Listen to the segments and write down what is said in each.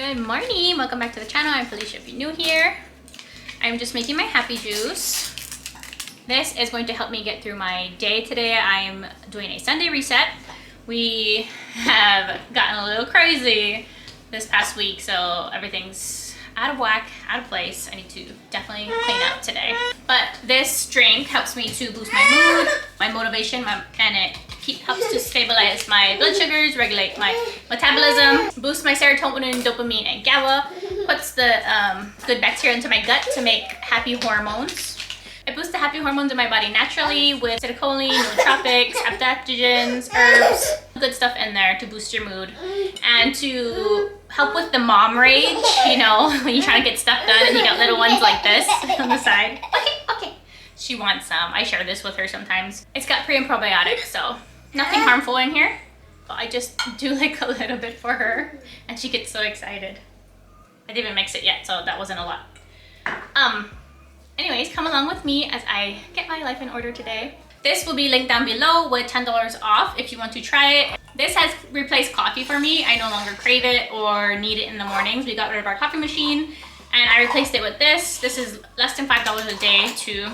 Good morning, welcome back to the channel. I'm Felicia if you're new here. I'm just making my happy juice. This is going to help me get through my day today. I'm doing a Sunday reset. We have gotten a little crazy this past week, so everything's out of whack, out of place. I need to definitely clean up today. But this drink helps me to boost my mood, my motivation, and it helps to stabilize my blood sugars, regulate my metabolism, boost my serotonin, dopamine, and GABA, puts the good bacteria into my gut to make happy hormones. It boosts the happy hormones in my body naturally with acetylcholine, nootropics, adaptogens, herbs, good stuff in there to boost your mood and to help with the mom rage, you know, when you're trying to get stuff done and you got little ones like this on the side. Okay. She wants some. I share this with her sometimes. It's got pre and probiotics, so nothing harmful in here. But I just do like a little bit for her and she gets so excited. I didn't even mix it yet, so that wasn't a lot. Anyways, come along with me as I get my life in order today. This will be linked down below with $10 off if you want to try it. This has replaced coffee for me. I no longer crave it or need it in the mornings. We got rid of our coffee machine and I replaced it with this. This is less than $5 a day to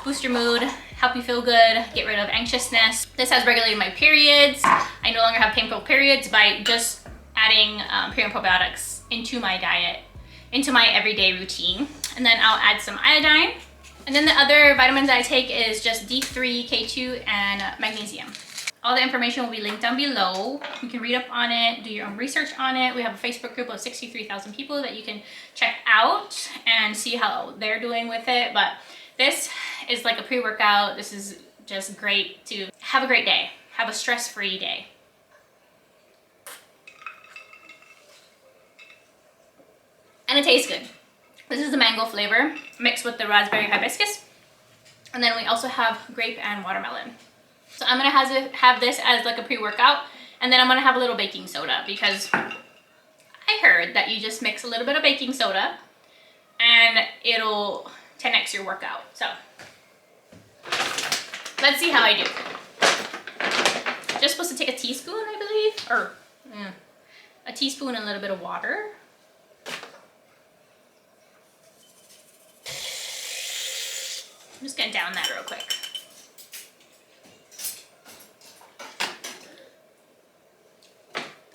boost your mood, help you feel good, get rid of anxiousness. This has regulated my periods. I no longer have painful periods by just adding pre and probiotics into my diet, into my everyday routine. And then I'll add some iodine. And then the other vitamins I take is just D3, K2, and magnesium. All the information will be linked down below. You can read up on it, do your own research on it. We have a Facebook group of 63,000 people that you can check out and see how they're doing with it. But this is like a pre-workout. This is just great to have a great day, have a stress-free day. And it tastes good. This is the mango flavor mixed with the raspberry hibiscus. And then we also have grape and watermelon. So I'm gonna have this as like a pre-workout, and then I'm gonna have a little baking soda because I heard that you just mix a little bit of baking soda and it'll 10x your workout. So let's see how I do. Just supposed to take a teaspoon, I believe, or a teaspoon and a little bit of water. I'm just gonna down that real quick.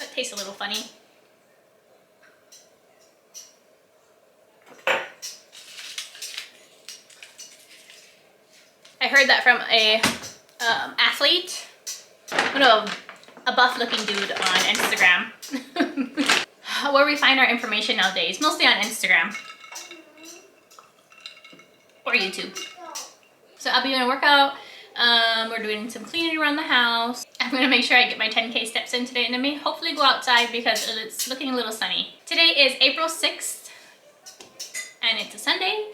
That tastes a little funny. I heard that from a athlete, no, a buff looking dude on Instagram. Where we find our information nowadays, mostly on Instagram or YouTube. So I'll be doing a workout, we're doing some cleaning around the house. I'm gonna make sure I get my 10K steps in today and then maybe hopefully go outside because it's looking a little sunny. Today is April 6th and it's a Sunday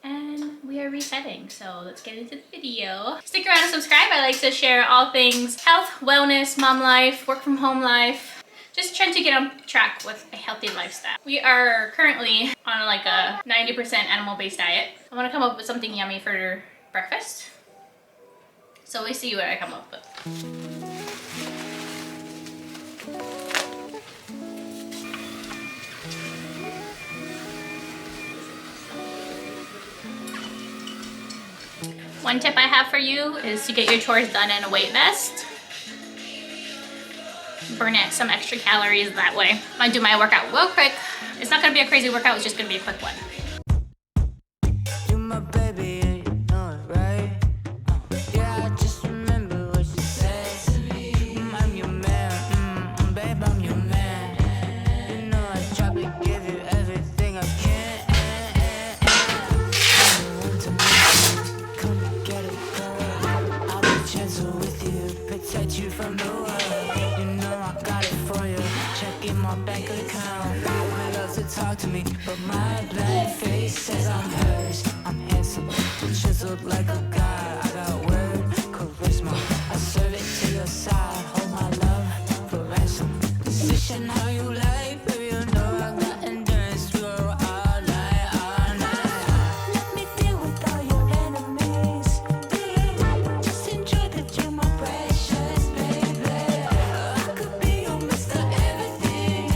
and we are resetting. So let's get into the video. Stick around and subscribe. I like to share all things health, wellness, mom life, work from home life. Just trying to get on track with a healthy lifestyle. We are currently on like a 90% animal-based diet. I wanna come up with something yummy for breakfast. So we see what I come up with. One tip I have for you is to get your chores done in a weight vest. Burn out some extra calories that way. I do my workout real quick. It's not gonna be a crazy workout, it's just gonna be a quick one. Talk to me, but my blank face says I'm hers. I'm handsome, chiseled like a god. I got word, charisma. I serve it to your side. Hold my love for ransom. Position how you like, baby. You know I got endurance. We go all night, all night. Let me deal with all your enemies. Just enjoy that you're my precious baby. I could be your Mr. Everything.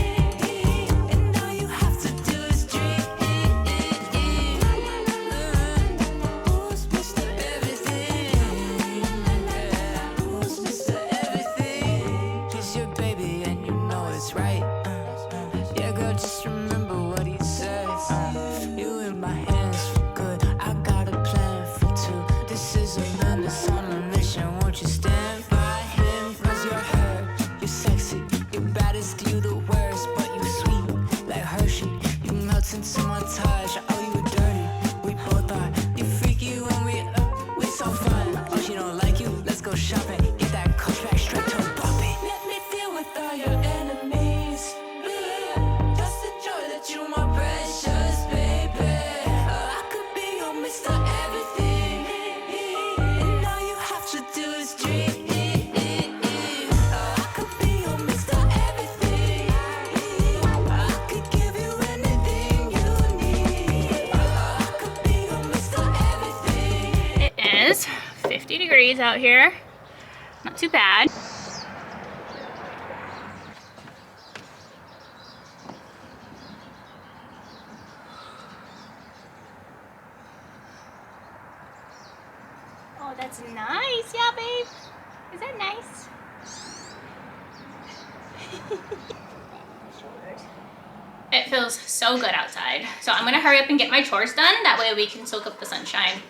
let's go shopping. Get that contract straight to a poppy. Let me deal with all your enemies. Yeah, just the joy that you my precious baby. I could be your Mr. Everything, and all you have to do is dream. I could be your Mr. Everything. I could give you anything you need. I could be your Mr. Everything. It is 50 degrees out here. Not too bad. Oh, that's nice. Yeah, babe. Is that nice? It feels so good outside. So I'm gonna hurry up and get my chores done. That way we can soak up the sunshine.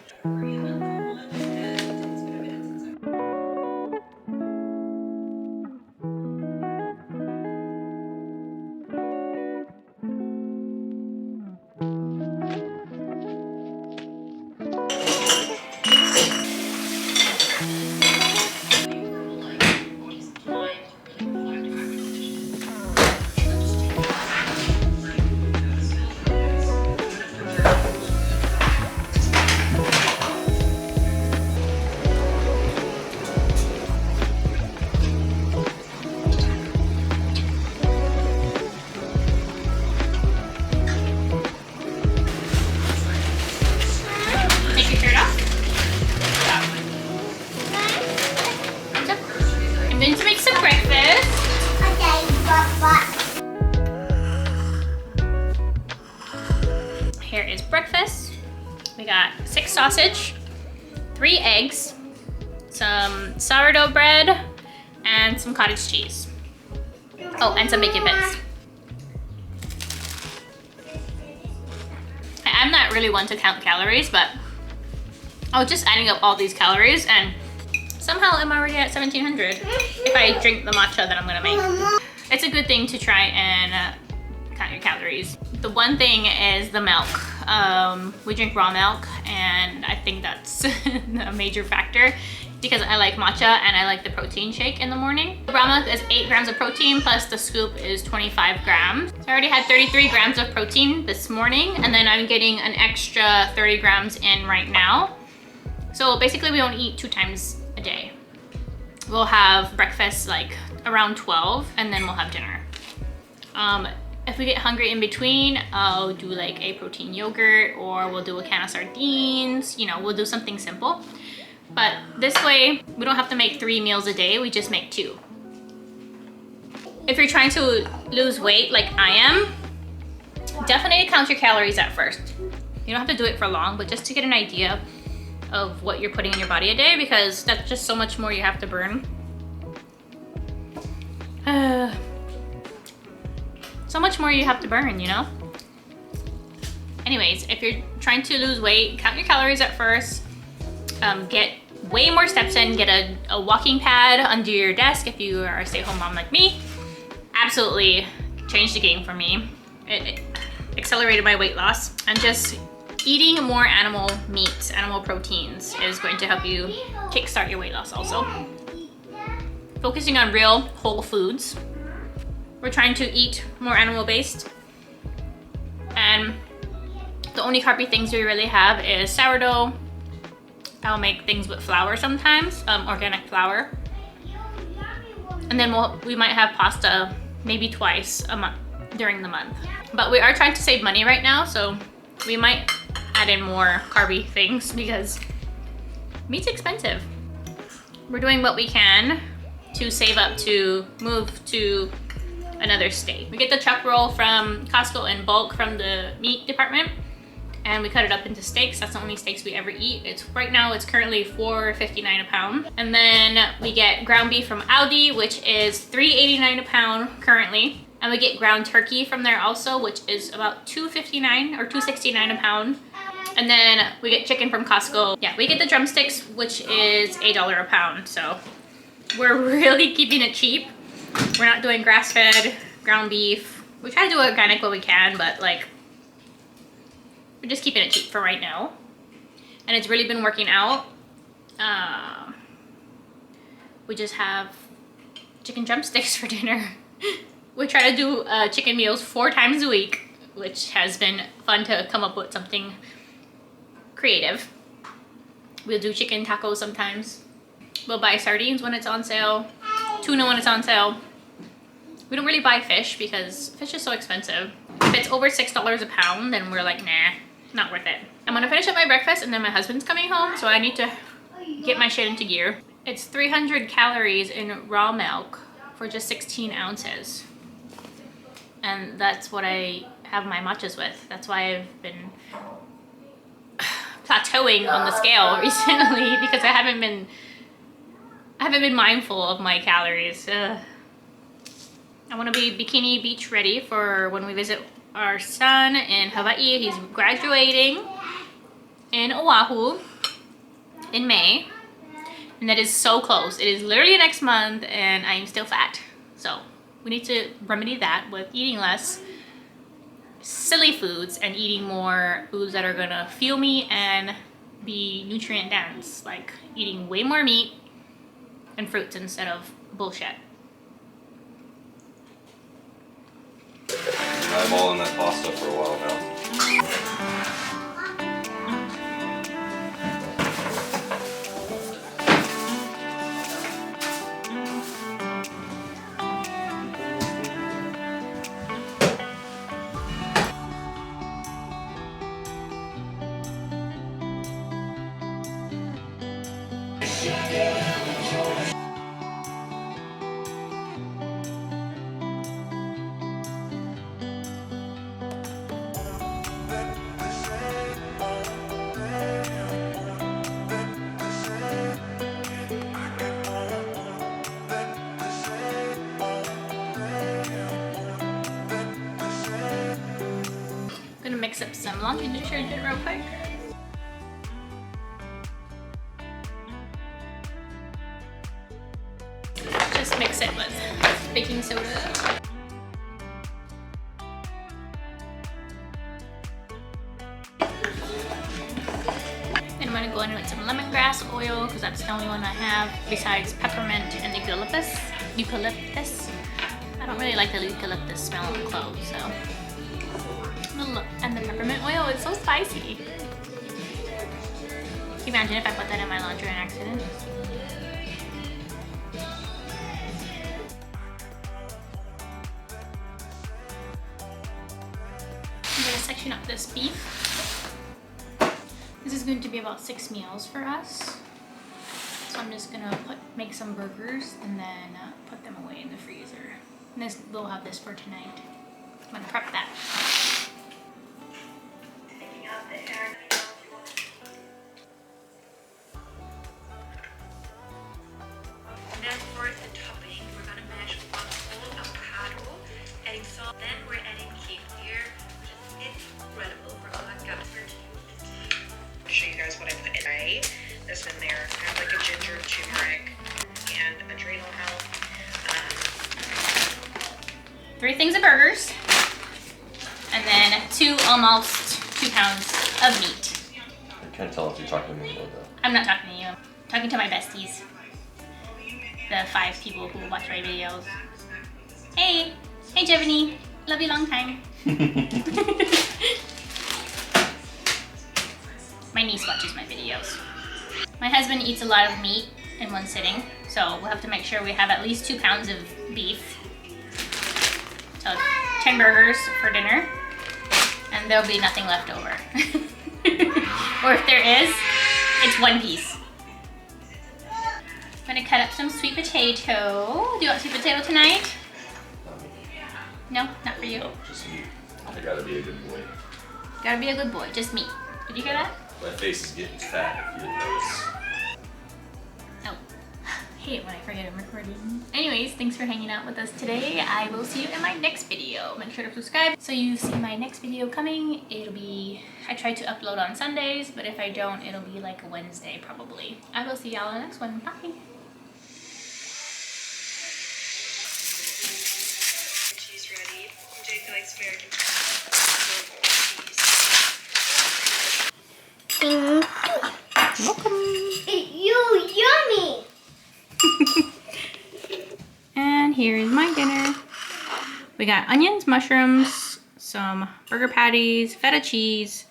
Take your shirt off. I'm going to make some breakfast. Here is breakfast. We got 6 sausage, 3 eggs, some sourdough bread, and some cottage cheese. Oh, and some bacon bits. I'm not really one to count calories, but I was just adding up all these calories and somehow I'm already at 1700 if I drink the matcha that I'm gonna make. It's a good thing to try and count your calories. The one thing is the milk. We drink raw milk and I think that's a major factor because I like matcha and I like the protein shake in the morning. Raw milk is 8 grams of protein plus the scoop is 25 grams. So I already had 33 grams of protein this morning and then I'm getting an extra 30 grams in right now. So basically we only eat 2 times a day. We'll have breakfast like around 12 and then we'll have dinner. If we get hungry in between, I'll do like a protein yogurt or we'll do a can of sardines, you know, we'll do something simple. But this way, we don't have to make 3 meals a day, we just make 2. If you're trying to lose weight like I am, definitely count your calories at first. You don't have to do it for long, but just to get an idea of what you're putting in your body a day because that's just so much more you have to burn. So much more you have to burn, you know? Anyways, if you're trying to lose weight, count your calories at first. Get way more steps in, get a walking pad under your desk if you are a stay-at-home mom like me. Absolutely changed the game for me. It accelerated my weight loss. And just eating more animal meats, animal proteins is going to help you kickstart your weight loss also. Focusing on real whole foods. We're trying to eat more animal-based. And the only carby things we really have is sourdough. I'll make things with flour sometimes, organic flour. And then we might have pasta maybe twice a month during the month. But we are trying to save money right now, so we might add in more carby things because meat's expensive. We're doing what we can to save up to move to another state. We get the chuck roll from Costco in bulk from the meat department and we cut it up into steaks. That's the only steaks we ever eat. Right now it's currently $4.59 a pound. And then we get ground beef from Aldi, which is $3.89 a pound currently. And we get ground turkey from there also, which is about $2.59 or $2.69 a pound. And then we get chicken from Costco. Yeah, we get the drumsticks, which is $1 a pound. So we're really keeping it cheap. We're not doing grass-fed ground beef. We try to do organic when we can, but like, we're just keeping it cheap for right now. And it's really been working out. we just have chicken drumsticks for dinner. We try to do chicken meals 4 times a week, which has been fun to come up with something creative. We'll do chicken tacos sometimes. We'll buy sardines when it's on sale, tuna when it's on sale. We don't really buy fish because fish is so expensive. If it's over $6 a pound, then we're like, nah, not worth it. I'm gonna finish up my breakfast and then my husband's coming home, so I need to get my shit into gear. It's 300 calories in raw milk for just 16 ounces. And that's what I have my matchas with. That's why I've been plateauing on the scale recently because I haven't been mindful of my calories. I want to be bikini beach ready for when we visit our son in Hawaii. He's graduating in Oahu in May. And that is so close. It is literally next month and I'm still fat. So we need to remedy that with eating less silly foods and eating more foods that are gonna fuel me and be nutrient dense, like eating way more meat and fruits instead of bullshit. I'm all in that pasta for a while now. Gonna mix up some laundry detergent real quick. Just mix it with baking soda. And I'm gonna go in with some lemongrass oil because that's the only one I have besides peppermint and eucalyptus. I don't really like the eucalyptus smell on clothes, so. And the peppermint oil is so spicy. Can you imagine if I put that in my laundry on accident? I'm gonna section up this beef. This is going to be about 6 meals for us. So I'm just gonna make some burgers and then put them away in the freezer. And we'll have this for tonight. I'm gonna prep that. Then for the topping, we're gonna mash 1 whole avocado, adding salt. Then we're adding kefir, which is incredible for all that gut. I'll show you guys what I put in. This in there, kind of like a ginger, turmeric, and adrenal health. 3 things of burgers, and then almost 2 pounds of meat. I can't tell if you're talking to me or not. I'm not talking to you. I'm talking to my besties. The 5 people who watch my videos. Hey! Hey, Jevany. Love you long time. My niece watches my videos. My husband eats a lot of meat in one sitting, so we'll have to make sure we have at least 2 pounds of beef. So 10 burgers for dinner, and there'll be nothing left over. Or if there is, it's 1 piece. I'm gonna cut up some sweet potato. Do you want sweet potato tonight? No, not for you. No, just me. I gotta be a good boy. Gotta be a good boy, just me. Did you hear that? My face is getting fat, if you didn't notice. Oh, I hate it when I forget I'm recording. Anyways, thanks for hanging out with us today. I will see you in my next video. Make sure to subscribe so you see my next video coming. It'll be, I try to upload on Sundays, but if I don't, it'll be like a Wednesday probably. I will see y'all in the next one. Bye. Cheese ready. Jake likes American cheese. You yummy. We got onions, mushrooms, some burger patties, feta cheese,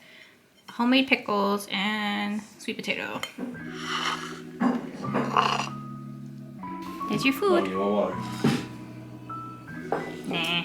homemade pickles, and sweet potato. There's your food. You want water? Nah.